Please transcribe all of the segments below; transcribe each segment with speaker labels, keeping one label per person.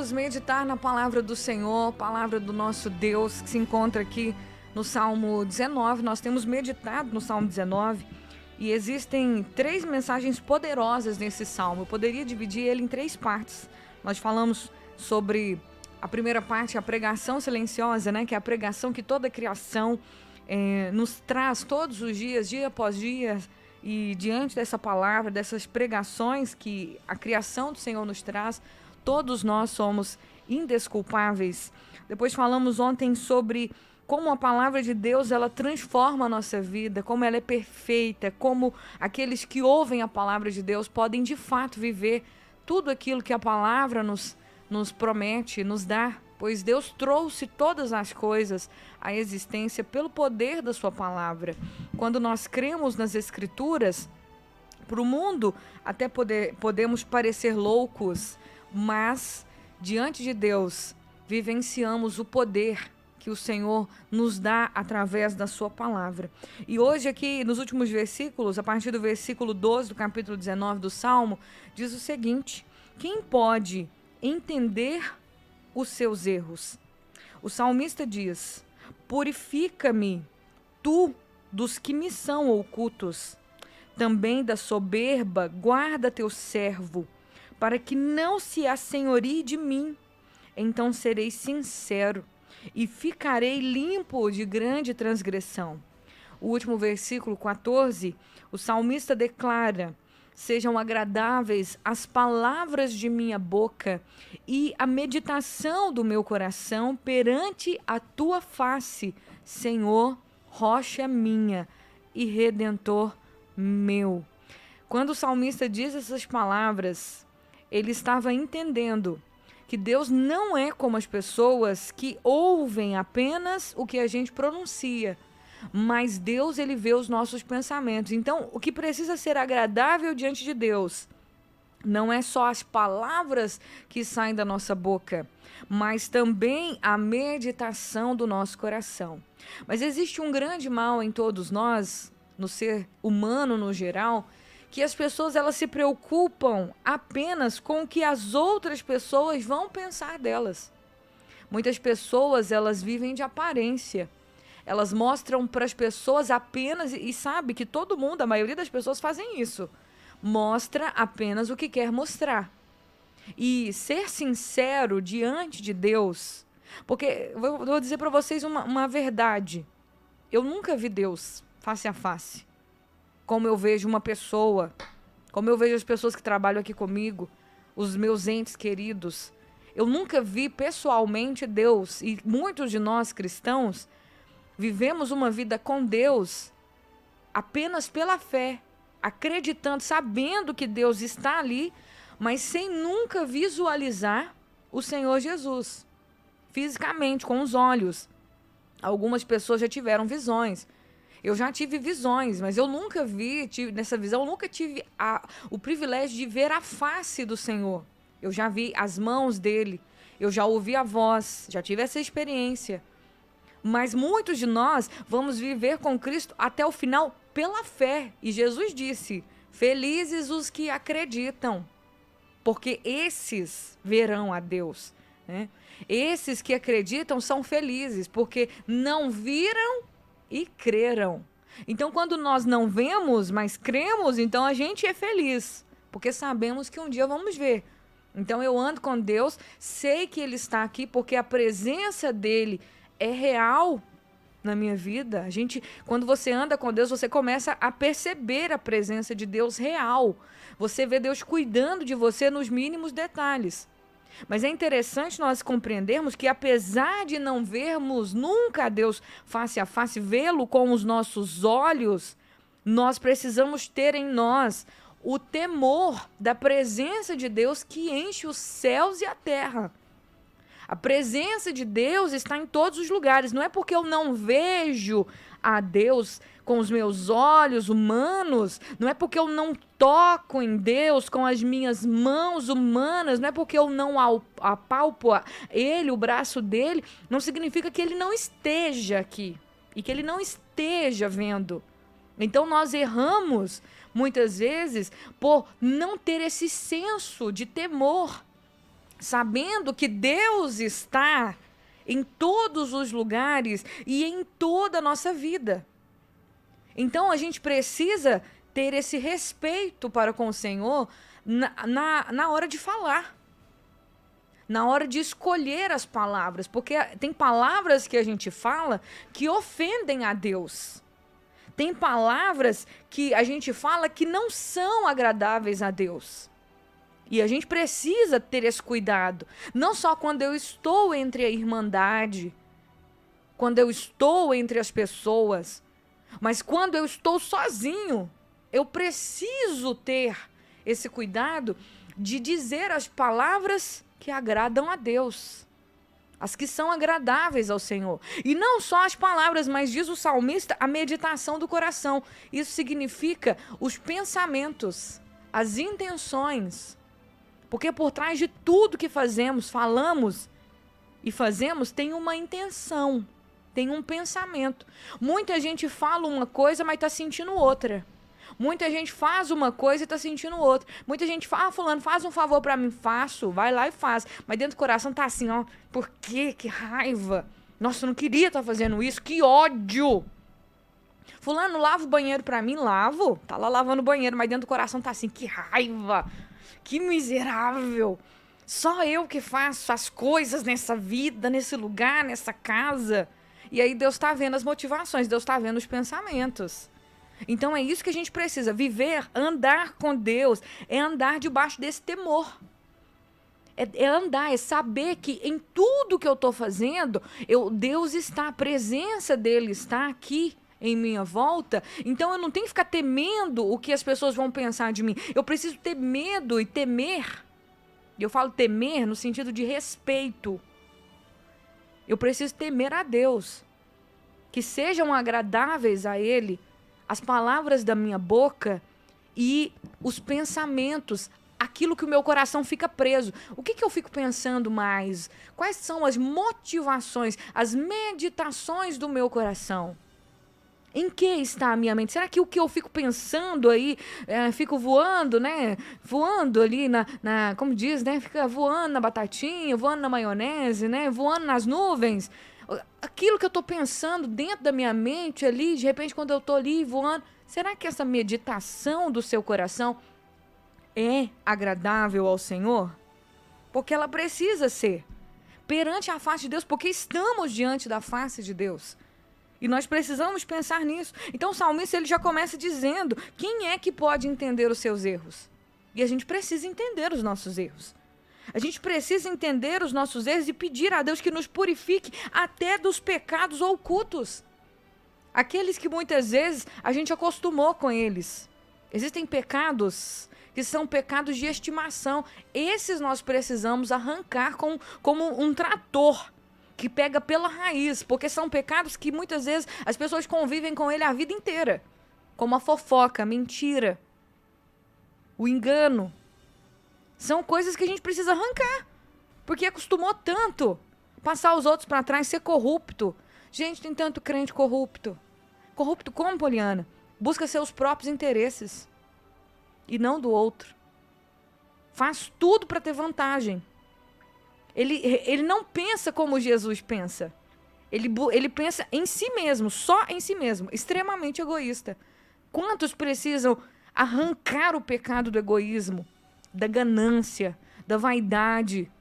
Speaker 1: vamos meditar na palavra do Senhor, palavra do nosso Deus, que se encontra aqui no Salmo 19. Nós temos meditado no Salmo 19 e existem 3 mensagens poderosas nesse Salmo. Eu poderia dividir ele em 3 partes. Nós falamos sobre a primeira parte, a pregação silenciosa, né? Que é a pregação que toda a criação nos traz todos os dias, dia após dia. E diante dessa palavra, dessas pregações que a criação do Senhor nos traz, todos nós somos indesculpáveis. Depois falamos ontem sobre como a palavra de Deus, ela transforma a nossa vida, como ela é perfeita, como aqueles que ouvem a palavra de Deus podem de fato viver tudo aquilo que a palavra nos promete, nos dá, pois Deus trouxe todas as coisas à existência pelo poder da sua palavra. Quando nós cremos nas Escrituras, para o mundo até podemos parecer loucos, mas diante de Deus vivenciamos o poder que o Senhor nos dá através da sua palavra. E hoje aqui nos últimos versículos, a partir do versículo 12 do capítulo 19 do Salmo, diz o seguinte: quem pode entender os seus erros? O salmista diz: purifica-me, tu, dos que me são ocultos. Também da soberba guarda teu servo, para que não se assenhorie de mim. Então serei sincero e ficarei limpo de grande transgressão. O último versículo 14, o salmista declara: sejam agradáveis as palavras de minha boca e a meditação do meu coração perante a tua face, Senhor, rocha minha e redentor meu. Quando o salmista diz essas palavras, ele estava entendendo que Deus não é como as pessoas que ouvem apenas o que a gente pronuncia, mas Deus, ele vê os nossos pensamentos. Então, o que precisa ser agradável diante de Deus não é só as palavras que saem da nossa boca, mas também a meditação do nosso coração. Mas existe um grande mal em todos nós, no ser humano no geral, que as pessoas elas se preocupam apenas com o que as outras pessoas vão pensar delas. Muitas pessoas elas vivem de aparência. Elas mostram para as pessoas apenas, e sabe que todo mundo, a maioria das pessoas fazem isso, mostra apenas o que quer mostrar. E ser sincero diante de Deus, porque vou dizer para vocês uma verdade, eu nunca vi Deus face a face, como eu vejo uma pessoa, como eu vejo as pessoas que trabalham aqui comigo, os meus entes queridos. Eu nunca vi pessoalmente Deus, e muitos de nós cristãos vivemos uma vida com Deus apenas pela fé, acreditando, sabendo que Deus está ali, mas sem nunca visualizar o Senhor Jesus, fisicamente, com os olhos. Algumas pessoas já tiveram visões. Eu já tive visões, mas eu nunca nessa visão, eu nunca tive o privilégio de ver a face do Senhor. Eu já vi as mãos dele, eu já ouvi a voz, já tive essa experiência. Mas muitos de nós vamos viver com Cristo até o final pela fé. E Jesus disse: felizes os que acreditam, porque esses verão a Deus, né? Esses que acreditam são felizes, porque não viram e creram. Então, quando nós não vemos, mas cremos, então a gente é feliz, porque sabemos que um dia vamos ver. Então, eu ando com Deus, sei que Ele está aqui, porque a presença dEle é real na minha vida. Quando você anda com Deus, você começa a perceber a presença de Deus real. Você vê Deus cuidando de você nos mínimos detalhes. Mas é interessante nós compreendermos que, apesar de não vermos nunca a Deus face a face, vê-lo com os nossos olhos, nós precisamos ter em nós o temor da presença de Deus que enche os céus e a terra. A presença de Deus está em todos os lugares. Não é porque eu não vejo a Deus com os meus olhos humanos, não é porque eu não toco em Deus com as minhas mãos humanas, não é porque eu não apalpo Ele, o braço dele, não significa que Ele não esteja aqui e que Ele não esteja vendo. Então nós erramos muitas vezes por não ter esse senso de temor. sabendo que Deus está em todos os lugares e em toda a nossa vida. Então a gente precisa ter esse respeito para com o Senhor na hora de falar, na hora de escolher as palavras, porque tem palavras que a gente fala que ofendem a Deus. Tem palavras que a gente fala que não são agradáveis a Deus. E a gente precisa ter esse cuidado, não só quando eu estou entre a irmandade, quando eu estou entre as pessoas, mas quando eu estou sozinho, eu preciso ter esse cuidado de dizer as palavras que agradam a Deus, as que são agradáveis ao Senhor. E não só as palavras, mas diz o salmista, a meditação do coração. Isso significa os pensamentos, as intenções. Porque por trás de tudo que fazemos, falamos e fazemos, tem uma intenção, tem um pensamento. Muita gente fala uma coisa, mas está sentindo outra. Muita gente faz uma coisa e está sentindo outra. Muita gente fala, fulano, faz um favor para mim. Faço, vai lá e faz. Mas dentro do coração tá assim, ó, por quê? Que raiva. Nossa, eu não queria estar fazendo isso, que ódio. Fulano, lava o banheiro para mim, lavo. Tá lá lavando o banheiro, mas dentro do coração tá assim, que raiva. Que miserável. Só eu que faço as coisas nessa vida, nesse lugar, nessa casa. E aí Deus está vendo as motivações, Deus está vendo os pensamentos. Então é isso que a gente precisa, viver, andar com Deus, é andar debaixo desse temor. É andar, é saber que em tudo que eu estou fazendo, Deus está, a presença dele está aqui em minha volta. Então eu não tenho que ficar temendo o que as pessoas vão pensar de mim. Eu preciso ter medo e temer. E eu falo temer no sentido de respeito. Eu preciso temer a Deus. Que sejam agradáveis a Ele as palavras da minha boca e os pensamentos, aquilo que o meu coração fica preso. O que eu fico pensando mais? Quais são as motivações, as meditações do meu coração? Em que está a minha mente? Será que o que eu fico pensando aí, fico voando, né? Voando ali como diz, né? Fica voando na batatinha, voando na maionese, né? Voando nas nuvens. Aquilo que eu estou pensando dentro da minha mente ali, de repente quando eu estou ali voando, será que essa meditação do seu coração é agradável ao Senhor? Porque ela precisa ser perante a face de Deus, porque estamos diante da face de Deus. E nós precisamos pensar nisso. Então o salmista ele já começa dizendo, quem é que pode entender os seus erros? E a gente precisa entender os nossos erros. A gente precisa entender os nossos erros e pedir a Deus que nos purifique até dos pecados ocultos. Aqueles que muitas vezes a gente acostumou com eles. Existem pecados que são pecados de estimação. Esses nós precisamos arrancar como um trator que pega pela raiz, porque são pecados que muitas vezes as pessoas convivem com ele a vida inteira. Como a fofoca, a mentira, o engano. São coisas que a gente precisa arrancar, porque acostumou tanto passar os outros para trás, ser corrupto. Gente, tem tanto crente corrupto. Corrupto como, Poliana? Busca seus próprios interesses e não do outro. Faz tudo para ter vantagem. Ele não pensa como Jesus pensa. Ele pensa em si mesmo, só em si mesmo, extremamente egoísta. Quantos precisam arrancar o pecado do egoísmo, da ganância, da vaidade,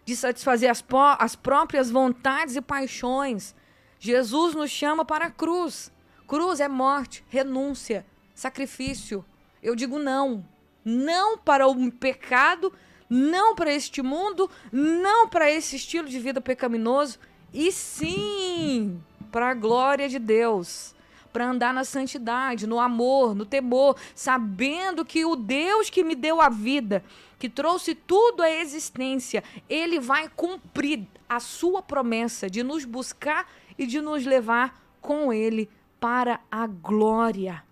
Speaker 1: de satisfazer as próprias vontades e paixões? Jesus nos chama para a cruz. Cruz é morte, renúncia, sacrifício. Eu digo não. Não para o pecado, não para este mundo, não para esse estilo de vida pecaminoso, e sim para a glória de Deus, para andar na santidade, no amor, no temor, sabendo que o Deus que me deu a vida, que trouxe tudo à existência, Ele vai cumprir a sua promessa de nos buscar e de nos levar com Ele para a glória.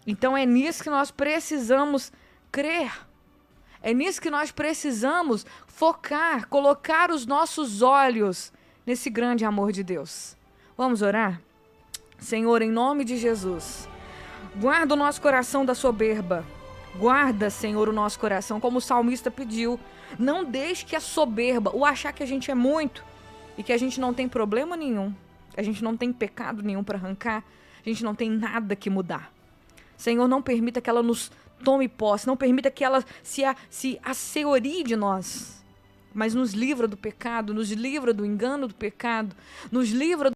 Speaker 1: Então é nisso que nós precisamos crer. É nisso que nós precisamos focar, colocar os nossos olhos nesse grande amor de Deus. Vamos orar? Senhor, em nome de Jesus, guarda o nosso coração da soberba. Guarda, Senhor, o nosso coração, como o salmista pediu. Não deixe que a soberba, o achar que a gente é muito e que a gente não tem problema nenhum, que a gente não tem pecado nenhum para arrancar, a gente não tem nada que mudar. Senhor, não permita que ela nos tome posse, não permita que ela se assenhorie de nós, mas nos livra do pecado, nos livra do engano do pecado, nos livra